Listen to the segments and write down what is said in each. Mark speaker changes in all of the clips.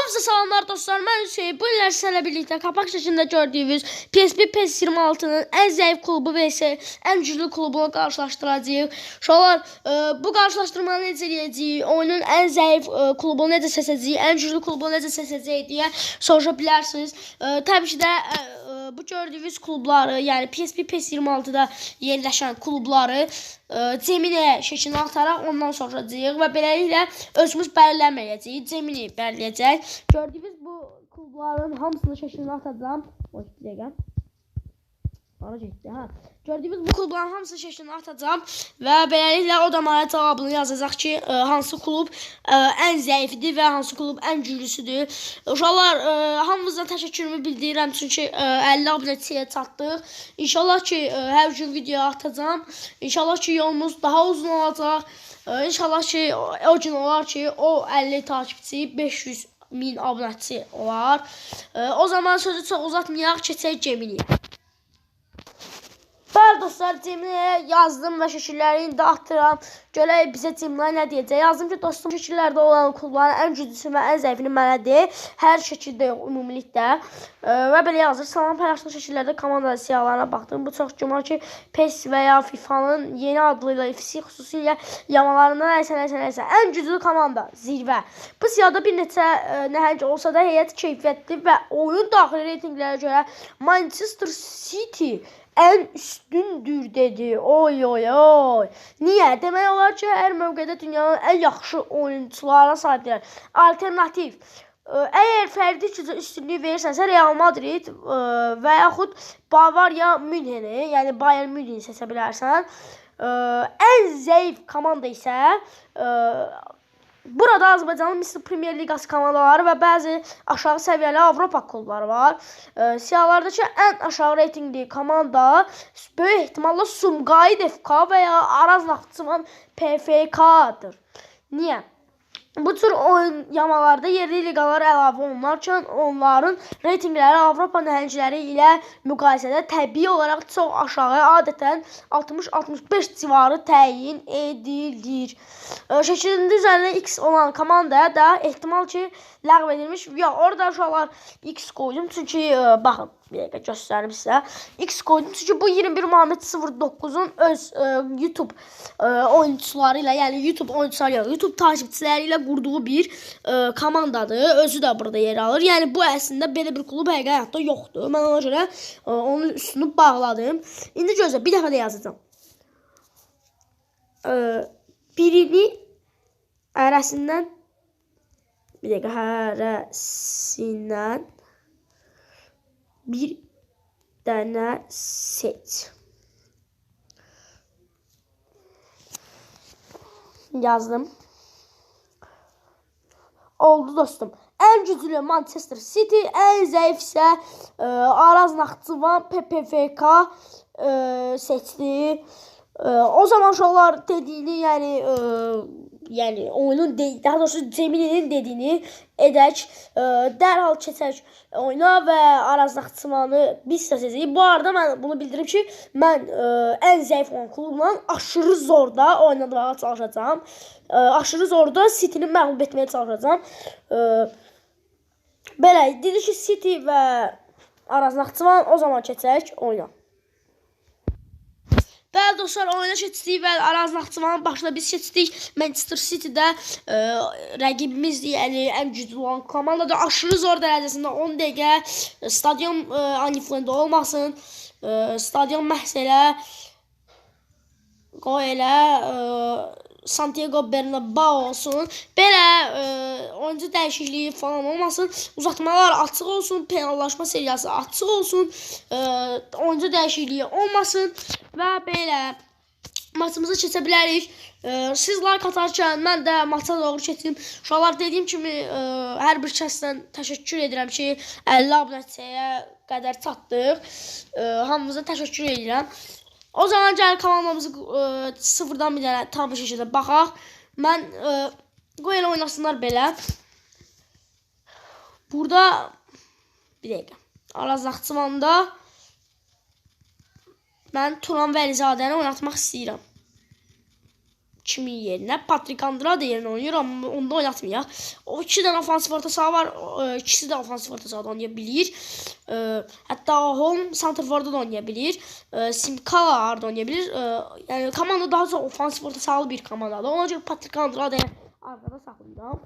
Speaker 1: Hamısı salamlar dostlar, mən Hüseyin. Bu illər sizlərlə birlikdə kapaq şəklində gördüyünüz PSP PES 26-nın ən zəif klubu və isə ən güclü klubunu qarşılaşdıracağıq. Uşaqlar, bu qarşılaşdırmanı necə edəcəyik, oyunun ən zəif klubunu necə seçəcəyik, ən güclü klubunu necə seçəcəyik deyə soruşa bilərsiniz. Təbii ki də bu gördüyünüz klubları, yəni PSP PES 26-da yerləşən klubları Gemini şəklinə ataraq ondan soruşacağıq və beləliklə özümüz belirləməyəcəyik. Gemini belirləyəcək. Gördüyünüz bu klubların hamısını şəklinə atacağım. O dəqiqə. Ara getdi, hə. Gördüyünüz bu klubların hamısını şəklinə atacağım və beləliklə o da mənə cavabını yazacaq ki, hansı klub ən zəifidir və hansı klub ən güclüsüdür. Uşaqlar, hamınızdan təşəkkürümü bildirirəm çünki 50 abunəçiyə çatdıq. İnşallah ki, hər gün video atacağım. İnşallah ki, yolumuz daha uzun olacaq. İnşallah ki, o gün olar ki, o 50 takipçi 500.000 abunəçi olar. O zaman sözü çox uzatmayaq, keçək Geminiyə. Bəli dostlar, Geminiyə yazdım və şəkilləri indi atıram. Görək bizə Gemini nə deyəcək. Yazdım ki, dostum, şəkillərdə olan klubların ən güclüsü və ən zəifini mənə de. Hər şəkildə yox, ümumilikdə. Və belə yazır. Salam paylaşdığım şəkillərdə komanda siyahlarına baxdım. Bu çox güman ki, PES və ya FIFA'nın yeni adıyla FC xüsusilə yamalarından nəysə. Ən güclü komanda, zirvə. Bu siyahda bir neçə nəhəng olsa da heyət keyfiyyətli və oyun daxili reytinglərə görə Manchester City ən üstündür dedi. Oy. Niyə? Demək olar ki, hər mövqedə dünyanın ən yaxşı oyuncularına sahibdirlər. Alternativ. Əgər fərdi üstünlüyü verirsənsə Real Madrid və yaxud Bavariya Münheni, yəni Bayern Münheni seçə bilərsən. Ən zəif komanda isə burada Azərbaycanın Misir Premyer Liqası komandaları və bəzi aşağı səviyyəli Avropa klubları var. Siyahlardakı ən aşağı reytingli komanda böyük ehtimalla Sumqayıt FK və ya Araz Naxçıvan PFK-dır. Niyə? Bu tür oyun yamalarda yerli liqalar əlavə olunarkən onların reytingləri Avropa nəhəngləri ilə müqayisədə təbii olaraq çox aşağı, adətən 60-65 civarı təyin edilir. Şəklində üzərində X olan komandaya da ehtimal ki, ləğv edilmiş. Ya, orada uşaqlar X qoydum çünki, baxın, bir dəqiqə göstərim sizə. X qoydum çünki bu 21 Muhammed 09-un öz YouTube oyuncuları ilə, yəni YouTube takipçiləri ilə qurduğu bir komandadır. Özü də burada yer alır. Yəni bu əslində belə bir klub həqiqi həyatda yoxdur. Mən ona görə onun üstünü bağladım. İndi gözlə, bir dəfə də yazacağım. Birini hərəsindən bir dəqiqə, hərəsindən bir dənə seç. Yazdım. Oldu dostum. Ən güclü Manchester City, ən zəif isə Araz Naxçıvan PFK seçdi. O zaman uşaqlar dediyini, yəni oyunun, daha doğrusu Gemini'nin dediyini edək. Dərhal keçək oyuna və Araz Naxçıvanı biz seçəcəyik. Bu arada mən bunu bildirim ki, mən ən zəif olan klubla aşırı zorda oynamağa çalışacağım. Aşırı zorda City'ni məğlub etməyə çalışacağım. Belə, dedi ki, City və Araz Naxçıvan, o zaman keçək oyuna. Bəli dostlar, oyuna keçdik və Araz Naxçıvanın başına biz keçdik. Manchester City'də rəqibimizdir, yəni ən güclü olan komandadır. Aşırı zor dərəcəsində 10 dəqiqə stadion aniflində olmasın. Stadion məhz elə qoy elə Santiago Bernabéu olsun. Belə oyuncu dəyişikliyi falan olmasın. Uzatmalar açıq olsun. Penallaşma seriyası açıq olsun. Oyuncu dəyişikliyi olmasın. Və belə maçımıza keçə bilərik. Siz like atarkən mən də maça doğru keçim. Uşaqlar, dediyim kimi hər bir kəsdən təşəkkür edirəm ki, 50 abunəçiyə qədər çatdıq. Hamımıza təşəkkür edirəm. O zaman gəl komandamızı sıfırdan bir dənə tam bir şəkildə baxaq. Mən qoy elə oynasınlar belə. Burada bir dəqiqə. Araz Naxçıvanda mən Turan Vəlizadəni oynatmaq istəyirəm. kimin yerinə? Patrick Andrade yerinə oynayır, amma onda oynatmayaq. O 2 dənə ofansif orta saha var. İkisi də ofansif orta sahada oynaya bilir. Hətta Holm santrforda da oynaya bilir. Simkala arada oynaya bilir. Yəni komanda daha çox ofansif orta sahalı bir komandadır. Ona görə Patrick Andrade arkada saxlayıram.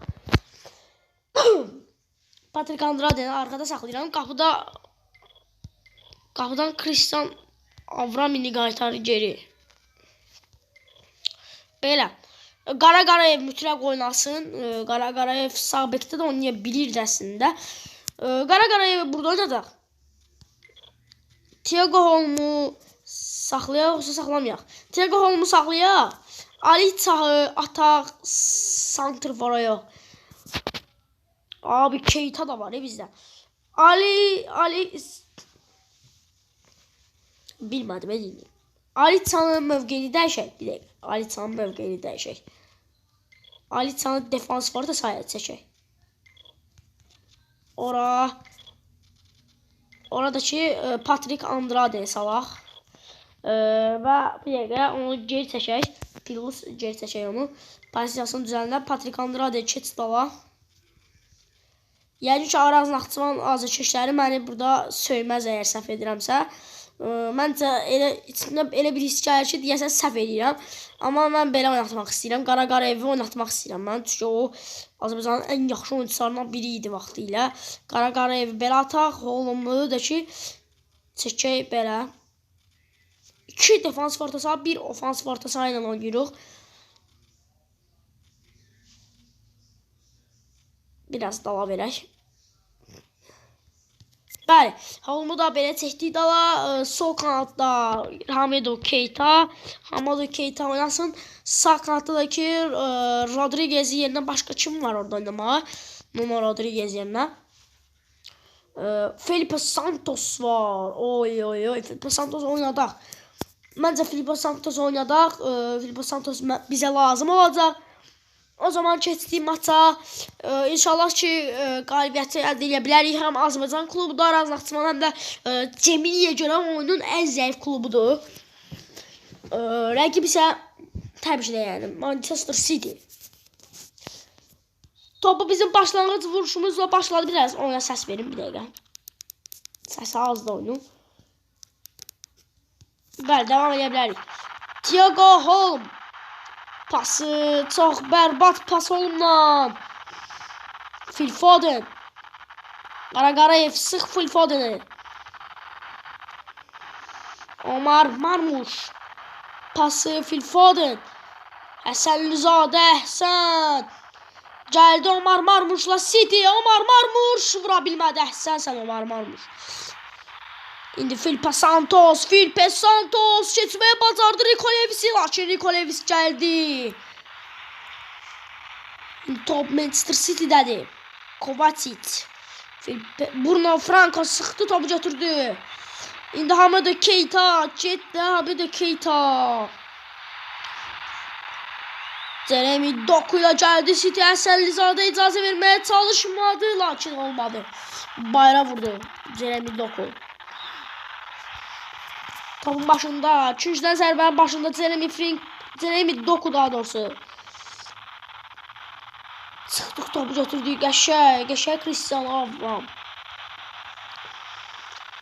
Speaker 1: Patrick Andrade'ni arkada saxlayıram. Qapıdan Christian Avramini qaytarır geri. Belə. Qara Qarayev mütləq oynasın. Qara Qarayev sağ bekdə də oynaya bilir əslində. Qara Qarayev burada oynadaq. Thiago Holm'u saxlayaq, yoxsa saxlamayaq? Thiago Holm'u saxlayaq. Ali Çahı ataq santrfora. Abi Keita da var bizdə. Ali bilmədim edin. Ali Çahın mövqeyini dəyişək bir dəqiqə. Ali Çahın mövqeyini dəyişək. Ali Çahın defans var da sayı çəkək. Oradakı Patrick Andrade salaq. Və bir dəqiqə onu geri çəkək. Pilus geri çəkək onu. Pozisiyasını düzəldən Patrick Andrade keç dala. Yəni ki, Araz Naxçıvan azərkeşləri məni burada söyməz əgər səhv edirəmsə. Məncə elə bir his gəlir ki, deyəsən səhv edirəm. Amma mən belə oynatmaq istəyirəm. Qara Qarayevi oynatmaq istəyirəm mən. Çünki o Azərbaycanın ən yaxşı oyuncularından biri idi vaxtı ilə. Qara Qarayevi belə ataq. Holm'u da ki, çəkək belə. 2 defansif orta saha, 1 ofansif orta saha ilə oynayırıq. Biraz dala verək. Bəli, Holm'u da belə çəkdik dala. Sol kanatda Hamidou Keita. Hamidou Keita oynasın. Sağ kanatda da ki Rodriguez yerinə başqa kim var orada oynamağa? Nuno Rodriguez yerinə. Felipe Santos var. Oy. Felipe Santos oynadaq. Məncə Felipe Santos oynadaq. Felipe Santos bizə lazım olacaq. O zaman keçdik maça. İnşallah ki, qalibiyyəti əldə edə bilərik. Həm Azərbaycan klubudur, Araz Naxçıvan, həm də Cemiliyə görə oyunun ən zəif klubudur. Rəqib isə təbii ki, yəni Manchester City. Topu bizim başlanğıc vuruşumuzla başladı. Biraz ona səs verin bir dəqiqə. Səsi az da oyunun. Bəli, devam edə bilərik. Thiago Holm. Pası çox bərbad pas olumdan. Phil Foden. Qara Qarayev sıx Phil Foden'i. Omar Marmuş. Pası Phil Foden. Həsənlizadə Əhsən. Gəldi Omar Marmuşla City. Omar Marmuş vura bilmədi. Əhsənsən Omar Marmuş. İndi Filipe Santos keçməyə bacardı Rikolevis'i, lakin Rikolevis gəldi. Top Manchester City'dədir. Kovacic. Bruno Franco sıxdı, topu götürdü. İndi Hamidou Keita getdi, Hamidou Keita. Jeremy Doku ilə gəldi City, Həsənlizadə icazə verməyə çalışmadı, lakin olmadı. Bayra vurdu Jeremy Doku. Topun başında, üçüncüdən zərbənin başında Jeremy Doku daha doğrusu. Çıxdıq, topu götürdük, qəşəng Christian Avram.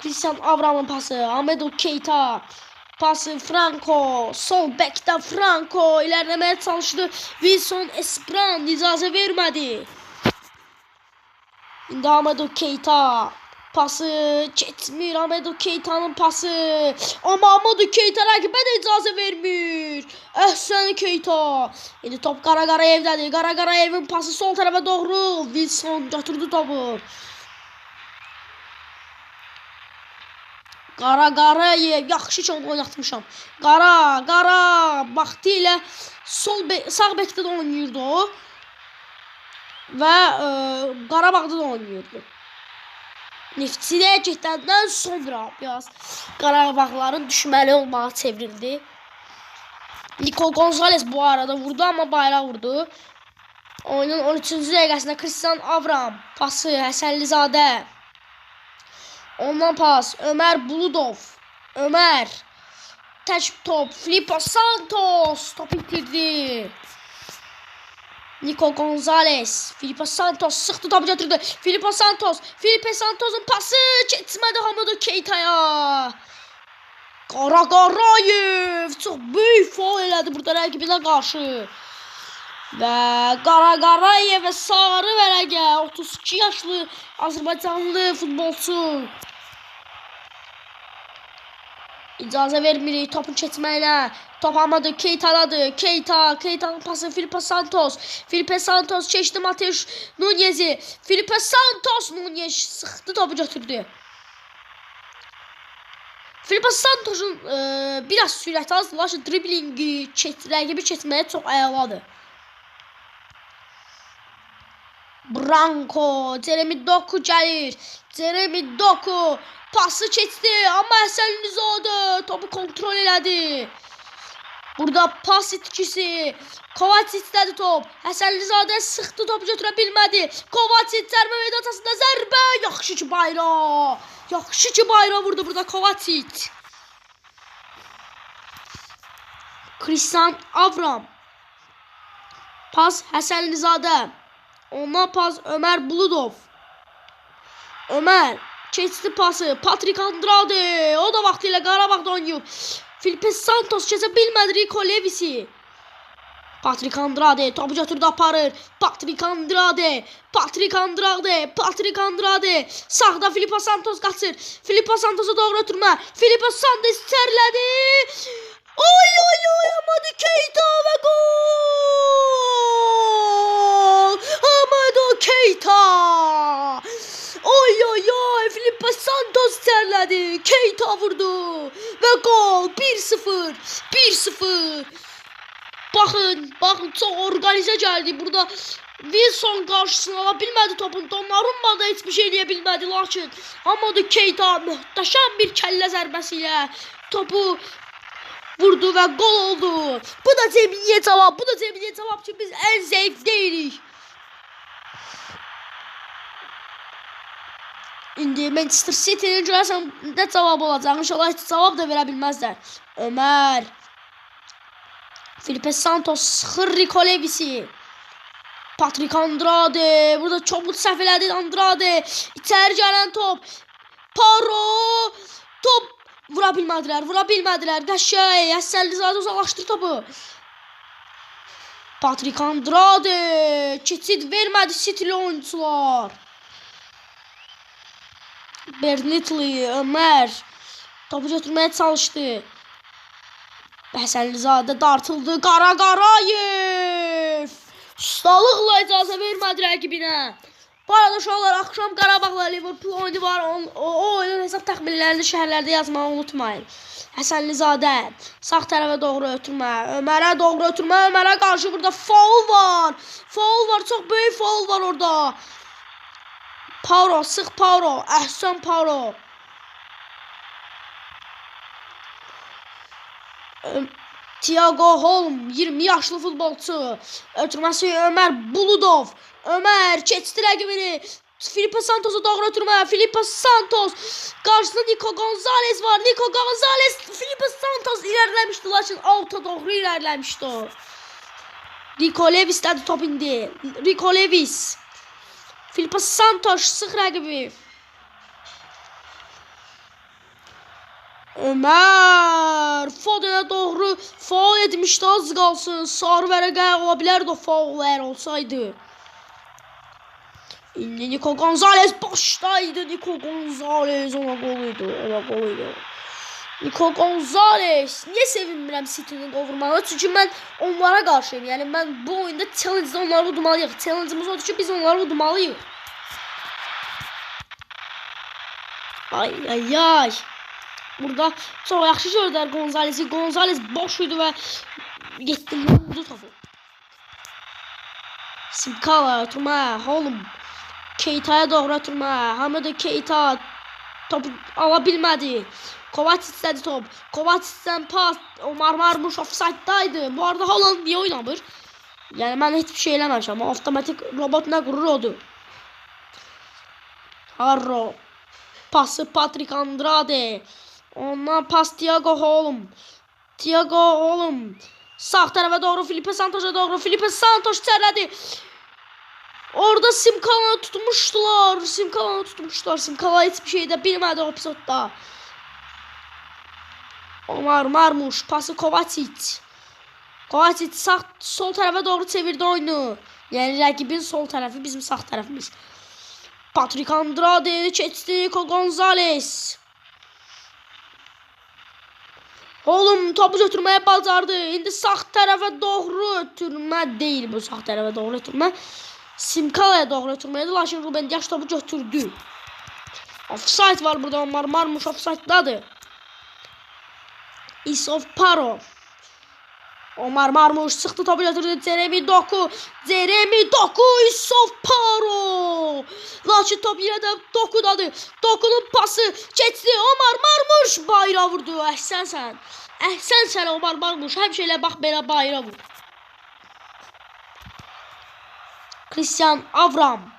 Speaker 1: Christian Avram'ın pası, Hamidou Keita. Pası Franco, sol bekdə Franco ilerlemeye çalıştı. Wilson Espran icazə vermədi. İndi Hamidou Keita. Pası geçmir, Hamidou Keita'nın pası. Ama Hamidou Keita rəqibə də icazə vermir. Əhsən Keita. İndi top Qara Qarayevdədir. Qara Qarayevin pası sol tərəfə doğru. Wilson götürdü topu. Qara Qarayev, yaxşı ki onu oynatmışam. Qara vaxtı ilə sağ bəkdə də oynayırdı o. Və Qarabağda da oynayırdı. Neftçiyə getəndən sonra biraz Qarabağların düşməli olmağa çevrildi. Nico Gonzalez bu arada vurdu, amma bayraq vurdu. Oyunun 13-cü dəqiqəsində Christian Avram pası Həsənlizadə. Ondan pas Ömer Buludov. Ömer tək top. Filipe Santos top itirdi. Nico Gonzalez. Filipe Santos sıxdı topu götürdü. Filipe Santos'un pası keçmədi Hamidou Keita'ya. Qaraqarayev çox böyük faul elədi burada rəqibinə qarşı. Və Qaraqarayevə sarı vərəqə 32 yaşlı Azərbaycanlı futbolçu. İcazə vermirik topun keçməyinə. Top Hamidou Keita'dadır. Keita'nın pası Filipe Santos keçdi Mateus Nunez'i. Filipe Santos Nunez sıxdı topu götürdü. Filipe Santos'un biraz sürəti azdır, lakin driblingi rəqibi keçməyə çox əladır. Branco, Jeremy Doku gəlir. Jeremy Doku pası keçdi, amma Həsən Nizadə topu kontrol elədi. Burada pas itkisi. Kovacic'dədir top. Həsən Nizadə sıxdı, topu götürə bilmədi. Kovacic cərimə meydançasında zərbə. Yaxşı ki bayrağı vurdu burada Kovacic. Christian Avram. Pas Həsən Nizadə. Ondan pas Ömer Buludov. Ömer keçdi pası. Patrick Andrade. O da vaxtilə Qarabağda oynayıb. Filipe Santos keçə bilmədi Rico Levis'i. Patrick Andrade topu götürdü aparır. Patrick Andrade. Sağda Filipe Santos qaçır. Filipe Santos'a doğru ötürmə. Filipe Santos içərilədi. Oy Hamidou Keita və gol! Hamidou Keita! Oy Filipe Santos içərilədi. Keita vurdu və gol 1-0. Baxın çox organize gəldi. Burada Wilson qarşısına ala bilmədi topun. Donnarumma da heç bir şey eləyə bilmədi. Lakin Hamidou Keita möhtəşəm bir kəllə zərbəsi ilə topu vurdu və gol oldu. Bu da Cemilliyə cavab ki biz ən zəif deyilik. İndi Manchester City'nin görəsən nə cavab olacaq? İnşallah heç cavab da verə bilməzlər. Ömer. Filipe Santos sıxır Rico Levis'i. Patrick Andrade. Burada çobuk səhv elədi Andrade. İçəri gələn top. Paro. Top. Vura bilmədilər. Qəşəng. Həsən Nizadə uzaqlaşdır topu. Patrick Andrade. Keçid vermədi City'li oyuncular. Bernitli, Ömer topu götürməyə çalışdı. Həsən Nizadə dartıldı. Qaraqarayev ustalıqla icazə vermədi rəqibinə. Bu arada uşaqlar, axşam Qarabağla Liverpool oyunu var. O oyunun hesab təxminlərini şəhərlərdə yazmağı unutmayın. Həsən Nizadə sağ tərəfə doğru ötürmə. Ömərə doğru ötürmə. Ömərə qarşı burada faul var. Çox böyük faul var orada. Pauro, sıx Pauro. Əhsən Pauro. Thiago Holm 20 yaşlı futbolçu. Ötürməsi Ömer Buludov. Ömer keçdi rəqibini. Filipe Santos'a doğru ötürmə. Filipe Santos. Qarşısında Nico Gonzalez var. Filipe Santos ilerləmişdi, lakin alta doğru ilerləmişdi o. Rico Levis'dən top indi. Rico Levis. Filipe Santos sıx rəqibi. Ömer Foden'e doğru faul etmişti, az qalsın. Sarı vərəqə ola bilərdi o faul əgər olsaydı. İndi Nico Gonzalez başdaydı. Nico Gonzalez ona goluydu. Nico Gonzalez. Niye sevinmirəm City'nin gol vurmağına? Çünki mən onlara qarşıyım. Yəni mən bu oyunda challenge'da onları udmalıyıq. Challenge'ımız odur ki biz onları udmalıyıq. Ay. Burada çox yaxşı gördülər Gonzalez'i. Gonzalez boş idi və getdi vurdu topu. Simkala ötürmə. Holm. Keita'ya doğru ötürmə. Hamidou Keita topu ala bilmədi. Kovacic'dədir top. Kovacic'dən pas. Omar Marmuş offside'daydı. Bu arada Haaland niye oynamır? Yəni mən heç bir şey eləməmişəm. Avtomatik robot nə qurur odur. Harro. Pası Patrick Andrade. Ondan pas Thiago Holm. Thiago oğlum. Sağ tərəfə doğru Felipe Santos'a doğru. Felipe Santos içərlədi. Orada Simkalanı tutmuşdular. Simkala hiçbir şey de bilmədi o epizodda. Omar Marmuş pası Kovacic. Kovacic sağ sol tərəfə doğru çevirdi oyunu. Yəni rəqibin sol tərəfi bizim sağ tərəfimiz. Patrick Andrade keçdi. Nico Gonzalez. Oğlum topu götürməyə bacardı. İndi sağ tərəfə doğru ötürmə deyil bu sağ tərəfə doğru ötürmə. Simkala'ya doğru ötürməydi. Lakin Ruben Dias topu götürdü. Offside var burada. Omar Marmuş offside'dadır. Issouf Paro. Omar Marmuş sıktı topu götürdü. Jeremy Doku. Issouf Paro. Lakin top yine de Doku'dadır. Doku'nun pası geçti. Omar Marmuş bayrağı vurdu. Əhsən sən Omar Marmuş. Həmişə elə bax belə bayrağı vur. Christian Avram.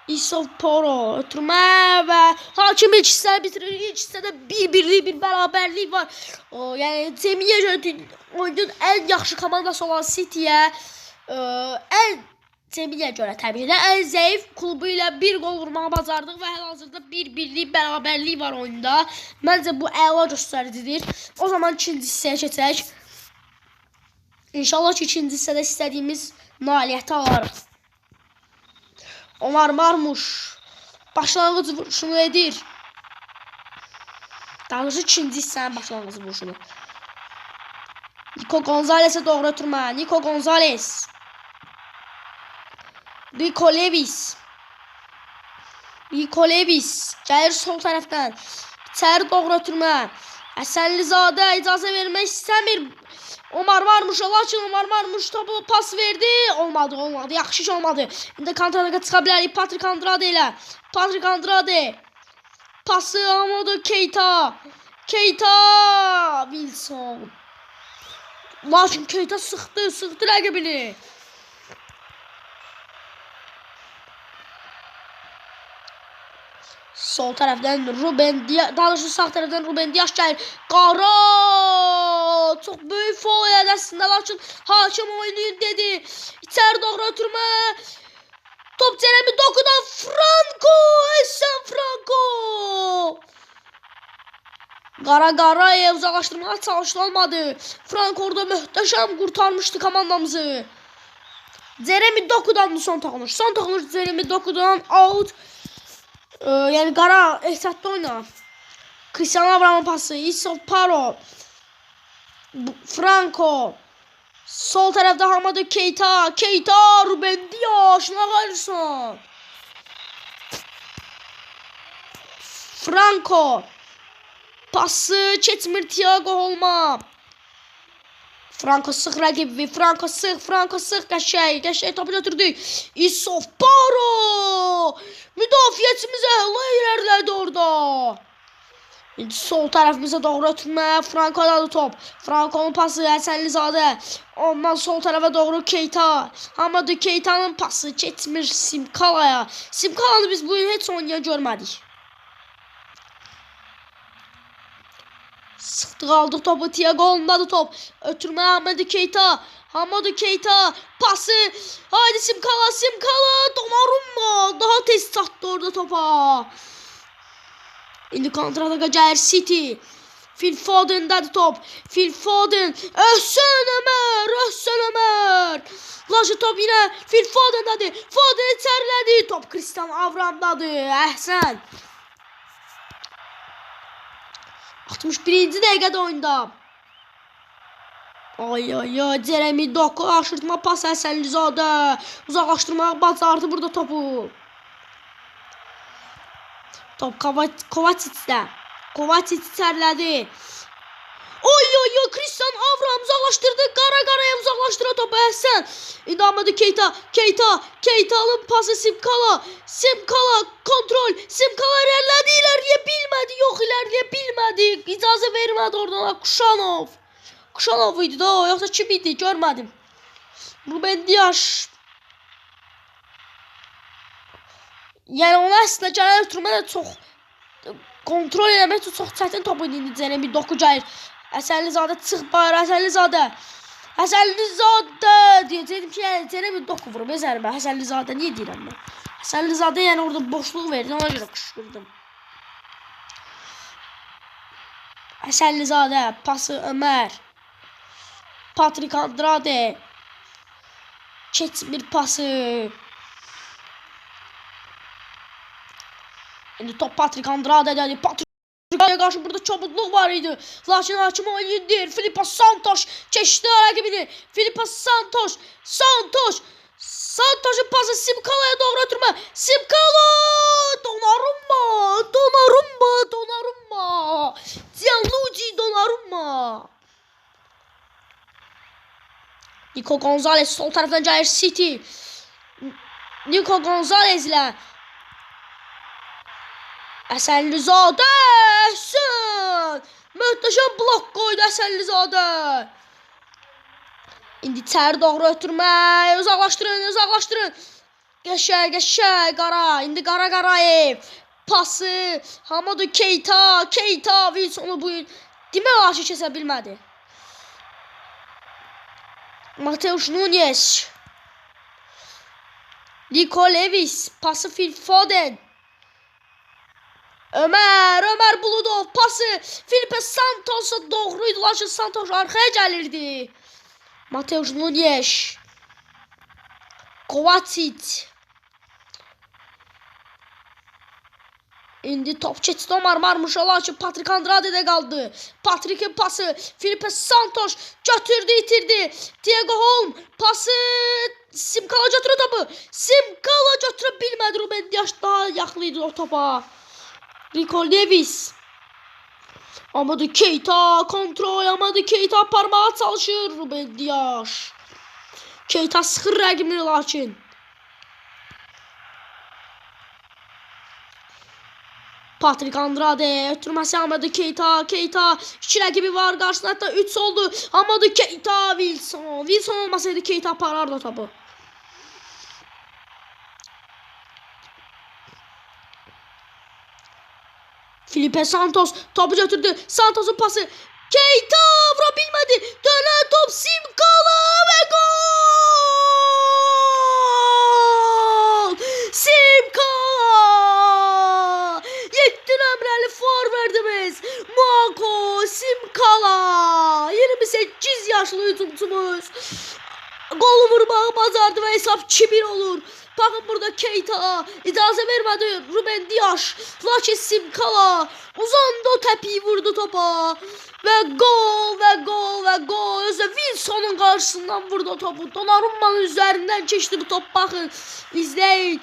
Speaker 1: Issouf Paro ötürmə və hakim ilk hissəni bitirir. İlk hissədə bir bərabərlik var. Yəni Cemiyə görə oyunun ən yaxşı komandası olan City'yə Cemiyə görə təbii də ən zəif klubu ilə bir gol vurmağı bacardıq və hal-hazırda bir bərabərlik var oyunda. Məncə bu əla göstəricidir. O zaman ikinci hissəyə keçək. İnşallah ki ikinci hissədə istədiyimiz nailiyyəti alarıq. Omar Marmuş başlangıç vuruşunu edir. Daha doğrusu ikinci hissənin başlangıç vuruşunu. Nico Gonzalez'e doğru ötürmə. Nico Gonzalez. Nico Lewis. Gəlir sol tərəfdən. İçəri doğru ötürmə. Həsənlizadə icazə vermək istəmir. Omar Marmuş, lakin Omar Marmuş topu pas verdi. Olmadı. Yaxşı iş olmadı. İndi kontratağa çıxa bilərik Patrick Andrade ilə. Patrick Andrade. Pası Amadou Keita. Wilson. Lakin Keita sıxdı rəqibini. Sol tərəfdən Ruben Dias, daha doğrusu sağ tərəfdən Ruben Dias gəlir. Qara! Çox böyük foul elədi əslində, lakin hakim oynayın dedi. İçəri doğru ötürmə. Top Jeremy Doku'dan Franco! Əhsən Franco! Qarayev uzaqlaşdırmağa çalışdı, olmadı. Franco orada möhtəşəm qurtarmışdı komandamızı. Jeremy Doku'dan son toxunuş. Jeremy Doku'dan out. Yəni Qara ehtiyatlı oyna. Cristiano Avram'ın pası. Issouf Paro. Franco. Sol tərəfdə Amadou Keita. Ruben Dias. Nə qalırsan? Franco. Pası keçmir Thiago olma. Franco sıx rəqibi. Franco sıx. Qəşəng topu götürdü. Issouf Paro. Müdafiəçimiz əhla ilerlədi orada. İndi sol tərəfimizə doğru ötürmə. Franco'dadır top. Franco'nun pası Həsənlizadə. Ondan sol tərəfə doğru Keita. Amadou Keita'nın pası keçmir Simkala'ya. Simkala'nı biz bu il heç oynayan görmədik. Sıxdıq aldıq topu. Thiago ondadır top. Ötürmə Amadou Keita. Pası. Haydi Simkala. Donnarumma. Daha tez çatdı orada topa. İndi kontratağa gəlir City. Phil Foden'dadır top. Phil Foden. Əhsən Ömər. Lakin top yine Phil Foden'dadır. Foden içərilədi. Top Cristiano Avram'dadır. Əhsən. 61-ci dəqiqədə oyunda. Ay Jeremy Doku aşırtma pas Həsənlizadə. Uzaqlaşdırmağı bacardı burada topu. Top Kovacic'də. Kovacic içərilədi. Cristiano Avram uzaqlaşdırdı. Qaraya uzaqlaşdırdı topu Əhsən. İndi Amadou Keita'nın pası Simkala kontrol. Simkala ilerləyə bilmədi. Yox, ilerləyə bilmədi. İcazə vermədi oradan. Kuşanov idi da o, yoxsa kim idi? Görmədim. Ruben Dias. Yəni ona əslində gələn ötürmə də çox kontrol eləmək üçün çox çətin top idi. İndi Jeremy Doku gəlir. Həsənlizadə çıx bayra, Həsənlizadə. Həsənlizadə deyəcəkdim ki, yəni Ceremi Doku vurub zərbə. Həsənlizadə niyə deyirəm mən? Həsənlizadə yəni orada boşluq verdi, ona görə qışqırdım. Həsənlizadə, pası Ömər. Patrik Andrade. Keçmir pası. İndi top Patrik Andrade'dədir. Patrik Andrade'yə qarşı burada çabukluq var idi. Lakin hakim oyundur. Filipe Santos keçdi rəqibini. Filipe Santos. Santos'un pası Simkala'ya doğru ötürmə. Simkala! Donnarumma. Gianluigi Donnarumma. Nico Gonzalez sol taraftan Jair City. Nico Gonzalez ile Həsənlizadə. Möhtəşəm blok qoydu Həsənlizadə. İndi içəri doğru ötürmək. Uzaqlaşdırın. Qəşəng Qara. İndi Qarayev. Pası Hamadu Keita. Wilsonu bu demək aşı kəsə bilmədi. Mateus Nunes. Nico Lewis. Pası Phil Foden. Ömer Buludov pası Filipe Santos'a doğruydu. Lakin Santos arkaya gəlirdi. Mateus Nunes. Kovacic. İndi top keçdi Omar Marmuşa, lakin Patrik Andrade'de qaldı. Patrik'in pası Filipe Santos götürdü, itirdi. Diego Holm pası Simkala götürür topu. Simkala götürə bilmədi. Ruben Dias daha yaxlıydı o topa. Nico Lewis. Hamadu Keita kontrol. Hamadu Keita parmağa çalışır. Ruben Dias. Keita sıxır rəqibini lakin. Patrik Andrade ötürməsi Hamadu Keita. İki rəqibi var qarşısında, hətta 3 oldu. Hamadu Keita, Wilson olmasaydı Keita aparardı topu. Filipe Santos topu götürdü. Santos'un pası. Keita vura bilmədi. Dönən top Simkala və gol! Simkala! 7 nömrəli forverdimiz Marco Simkala. 28 yaşlı hücumcumuz. Gol vurmağı bacardı və hesab 2-1 olur. Bakın burada Keita icazə vermədi Ruben Dias. Lakin Simkala uzandı, o təpiyi vurdu topa. Və gol. Özü Wilson'un qarşısından vurdu o topu. Donnarumma'nın üzərindən keçdi bu top. Bakın izləyin.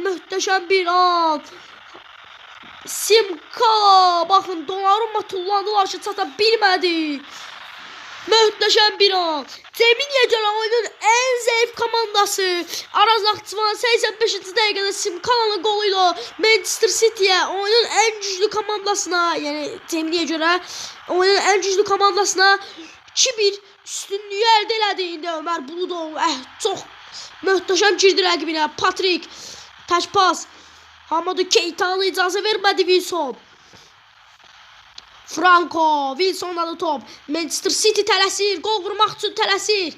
Speaker 1: Möhtəşəm bir an. Simkala bakın Donnarumma tullandı, lakin çata bilmədi. Möhtəşəm bir an. Teminiyə görə oyunun ən zəif komandası Araz Naxçıvan 85-ci dəqiqədə Simkalanın qoluyla Manchester City'yə, oyunun ən güclü komandasına, yəni Teminiyə görə oyunun ən güclü komandasına 2-1 üstünlüyü əldə elədi. İndi Ömər Buludov çox möhtəşəm girdi rəqibinə. Patrik tək pas. Hamadu Keita'nı icazə vermədi Wilson. Franco, Wilson'da top. Manchester City tələsir, gol vurmaq üçün tələsir.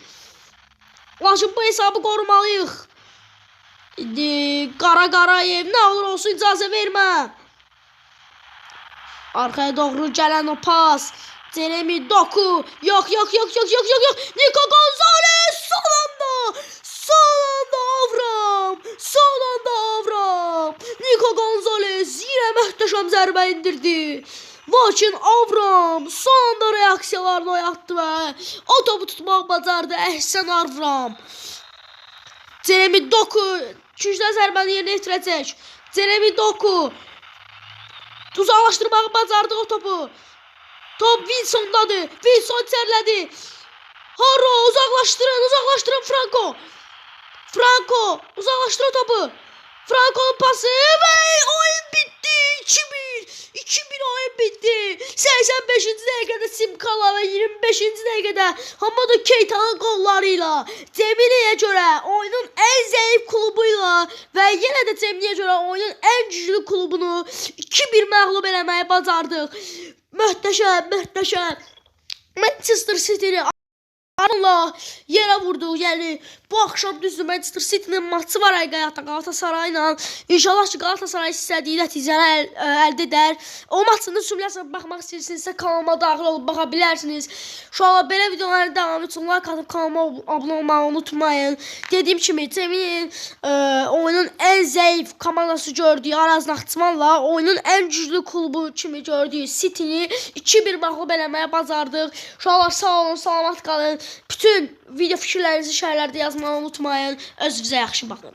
Speaker 1: Lakin bu hesabı qorumalıyıq. İndi Qarayev nə olur olsun icazə vermə. Arkaya doğru gələn o pas. Ceremi Doku. Yox. Nico Gonzalez son anda Avram. Nico Gonzalez yine möhtəşəm zərbə indirdi. Lakin Avram son anda reaksiyalarını oyatdı və o topu tutmaq bacardı. Əhsən Avram. Ceremi Doku güclə zərbəni yerinə yetirəcək. Ceremi Doku uzaqlaşdırmağı bacardı o topu. Top Wilson'dadır. Wilson içərilədi. Harro uzaqlaşdırın Franco uzaqlaşdır o topu. Franco'nun pası və oyun bitdi. 2-1 2-1 oyun bitti. 85-ci dəqiqədə Simkala və 25-ci dəqiqədə Hamada Keita'nın qollarıyla Cemili'yə görə oyunun ən zəif klubuyla və yenə də Cemili'yə görə oyunun ən güclü klubunu 2-1 məğlub eləməyi bacardıq. Möhtəşəm, möhtəşəm. Manchester City'ni Allah yerə vurdu. Yəni bu axşam düzdür Manchester City'nin maçı var həqiqətən Qalatasarayla. İnşallah ki Qalatasaray istədiyi nəticəni əldə edər. O maçın sümləsinə baxmaq istəyirsinizsə kanalıma daxil olub baxa bilərsiniz. Şu an belə videoların davamı üçün like atıb kanalıma abunə olmağı unutmayın. Dediyim kimi Cemil'in oyunun ən zəif komandası gördüyü Araz Naxçıvanla oyunun ən güclü klubu kimi gördüyü City'ni 2-1 məğlub eləməyə bacardıq. Şu an sağ olun, salamat qalın. Bütün video fikirlərinizi şərhlərdə yazmağı unutmayın. Özünüzə yaxşı baxın.